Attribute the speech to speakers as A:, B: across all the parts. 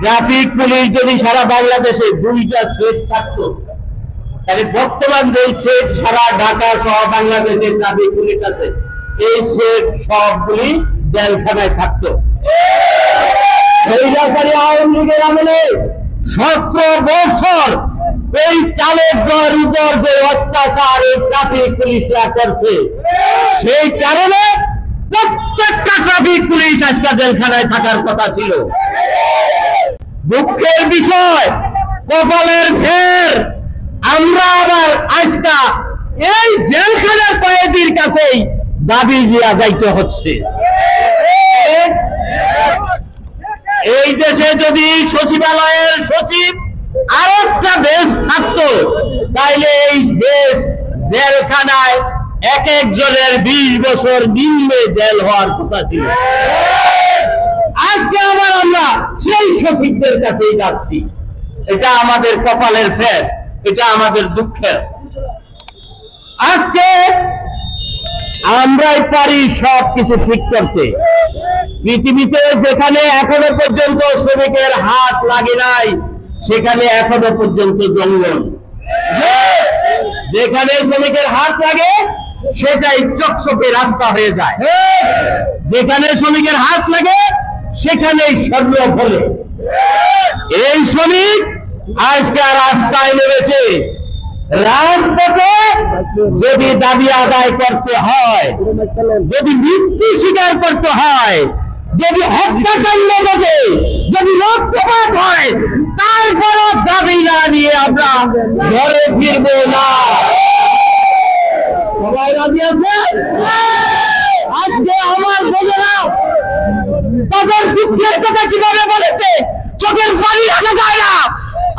A: Traffic police যদি সারা বাংলাদেশে 2টা সেট থাকতো, তাহলে বর্তমান যে সেট সারা ঢাকা সহ বাংলাদেশে ট্রাফিক পুলিশ আছে, এই সেট সবগুলি জেলখানায় থাকতো। স্বৈরাচারী আওয়ামী লীগের আমলে 17 বছর এই চালের দর উপর যে অত্যাচার এই ট্রাফিক পুলিশরা করছে, সেই কারণে প্রত্যেকটা ট্রাফিক পুলিশ আজকে জেলখানায় থাকার কথা ছিল। দুঃখের বিষয়, কপালের ফের, আমরা আবার আজকে এই জেলখানার কয়েদির কাছেই দাবি দিয়া যাইতে হচ্ছে। এই দেশে যদি সচিবালয়ের সচিব আর একটা দেশ থাকতো, তাইলে এই দেশ জেলখানায় এক একজনের 20 বছর নিম্নে জেল হওয়ার কথা ছিল। আজকে আবার আমরা সেই সচিবদের কাছেই যাচ্ছি। এটা আমাদের কপালের ফের, এটা আমাদের দুঃখের। আজকে আমরাই পারি সবকিছু ঠিক করতে। পৃথিবীতে যেখানে এখনো পর্যন্ত শ্রমিকের হাত লাগে নাই, সেখানে এখনো পর্যন্ত জঙ্গল। যেখানে শ্রমিকের হাত লাগে সেটাই চকচকে রাস্তা হয়ে যায়। যেখানে শ্রমিকের হাত লাগে সেখানেই স্বর্ণ ফলে। এই শ্রমিক আজকে রাস্তায় নেমেছে। রাজপথে যদি দাবি আদায় করতে হয়, যদি মৃত্যু স্বীকার করতে হয়, যদি হত্যাকাণ্ড ঘটে, যদি রক্তপাত হয়, তারপরও দাবি না নিয়ে আমরা ঘরে ফিরব না। সবাই রাজি আছেন? আজকে আমার বোঝেরা তাদের দুঃখের কথা কিভাবে বলেছে, চোখের পানি রাখা যায় না।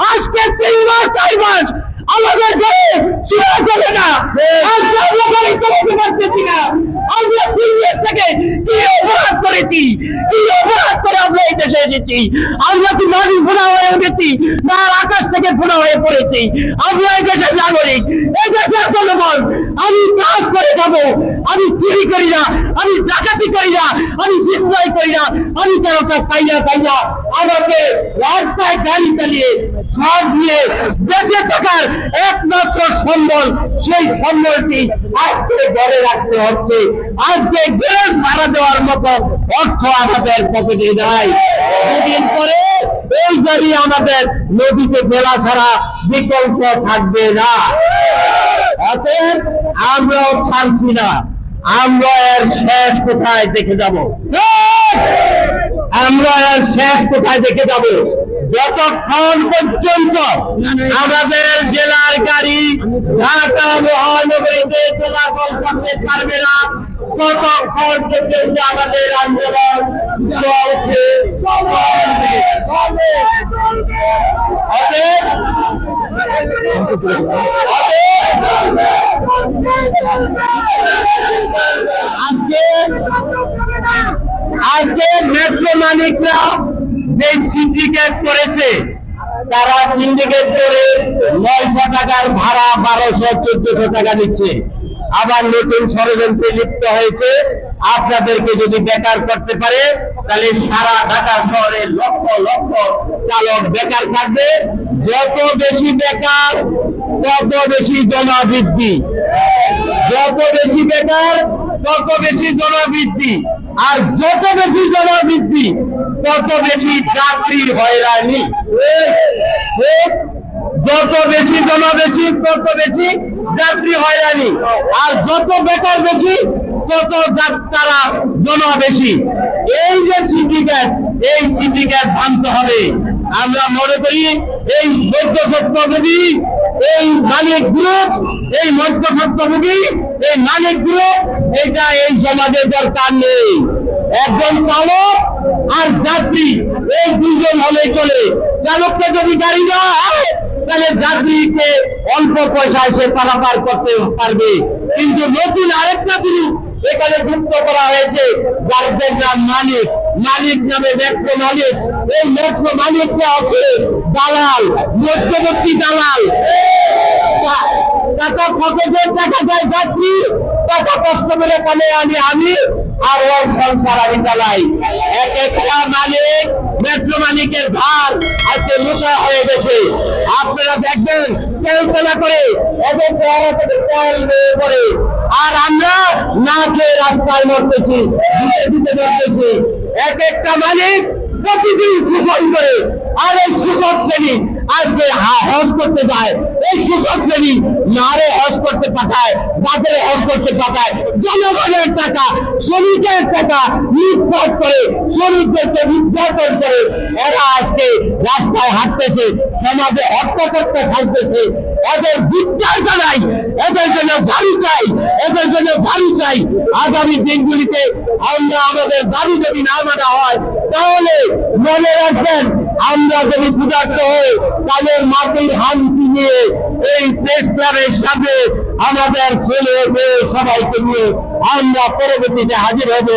A: আজকে 3 মাস 4 মাস আমাদের ঘরে চুলা চলে না। আজকে আমরা ঘরে চলাতে পারতেছি না। আমরা 3 মাস থেকে কি অপরাধ করেছি, কি অপরাধ করে আমরা এই দেশে এসেছি? আমরা কি মাটি ফোনা হয়ে উঠেছি, না আকাশ থেকে ফোনা হয়ে পড়েছি? আমরা এই দেশের নাগরিক, এই দেশের জনগণ। আমি কাজ করে খাবো, আমি চুরি করি না, আমি ডাকাতি করি না, আমি ছিনতাই করি না, আমি কারোটা পাই না। আমাকে রাস্তায় গাড়ি চালিয়ে সব দিয়ে বেঁচে থাকার একমাত্র সম্বল, সেই সম্বলটি আজকে ঘরে রাখতে হচ্ছে। আজকে গ্যাস ভাড়া দেওয়ার মতো অর্থ আমাদের পকেটে নাই। দুদিন পরে এই গাড়ি আমাদের নদীতে ফেলা ছাড়া বিকল্প থাকবে না। অতএব আমরাও ছাড়ছি না। আমরা এর শেষ কোথায় দেখে যাব? আমরা এর শেষ কোথায় দেখে যাব? যতক্ষণ পর্যন্ত আমাদের জেলার গাড়ি ঢাকা মহানগরীতে চলাচল করতে পারবে না, ততক্ষণ পর্যন্ত আমাদের আন্দোলন চলছে। আজকে মেট্রো মালিকরা যে সিন্ডিকেট করেছে, তারা সিন্ডিকেট করে 900 টাকার ভাড়া 1200-1400 টাকা নিচ্ছে। আবার নতুন ষড়যন্ত্রে লিপ্ত হয়েছে। আপনাদেরকে যদি বেকার করতে পারে, তাহলে সারা ঢাকা শহরে লক্ষ লক্ষ চালক বেকার থাকবে। যত বেশি বেকার, তত বেশি জনবৃদ্ধি। যত বেশি বেকার, তত বেশি জনবৃদ্ধি। আর যত বেশি জনবৃদ্ধি, তত বেশি যাত্রীর হয়রানি। যত বেশি জনবেশি, তত বেশি যাত্রী হয়রানি। আর যত বেকার বেশি, তত যাত্রা জন বেশি। এই যে সিন্ডিকেট, এই সিন্ডিকেট ভাঙতে হবে। আমরা মনে করি এই মধ্যস্বত্বভোগী, এই মালিক গ্রুপ, এই মধ্যস্বত্বভোগী, এই মালিক গ্রুপ, এটা এই সমাজের দরকার নেই। একজন চালক আর যাত্রী, এই 2 জন হলে চলে। চালককে যদি গাড়ি দেওয়া হয়, তাহলে যাত্রীকে অল্প পয়সায় সে পারাপার করতে পারবে। কিন্তু নতুন আরেকটা গ্রুপ এখানে যুক্ত করা হয়েছে, যার নাম মালিক। মালিক নামে মেট্রো মালিক। এই মেট্রো মালিকরা হচ্ছে দালাল, মধ্যবর্তী দালাল। টাকা খরচের টাকা যায় যাত্রী, টাকা কষ্ট করে কানে আনি আমি, আর ওর সংসার আমি চালাই। এক একটা মালিক মেট্রো মালিকের ভার আজকে মোটা হয়ে গেছে। আপনারা দেখবেন তেলতেলা করে এদের চেহারা থেকে তেল বের করে, আর আমরা না খেয়ে রাস্তায় মরতেছি, দিতে মরতেছি। এক একটা মালিক প্রতিদিন শোষণ করে, আর এই শোষক শ্রেণী আজকে হজ করতে যায়। এই শোষক শ্রেণী নারে হজ করতে পাঠায়, বাজারে হজ করতে পাঠায়, জনগণের টাকা, শ্রমিকের টাকা লুটপাট করে, শ্রমিকদেরকে নির্যাতন করে এরা আজকে রাস্তায় হাঁটতেছে, সমাজে হত্যাকর্তা সাজতেছে। এদের বিচার জানাই, এদের জন্য ঝাড়ু চাই, এদের জন্য ঝাড়ু চাই। আগামী দিনগুলিতে আমরা আমাদের দাবি যদি না মানা হয়, তাহলে মনে রাখবেন আমরা যদি ক্ষুধার্ত হই, তাদের মাটির হামটি নিয়ে এই প্রেস ক্লাবের সামনে আমাদের ছেলে মেয়ে সবাইকে নিয়ে আমরা পরবর্তীতে হাজির হব।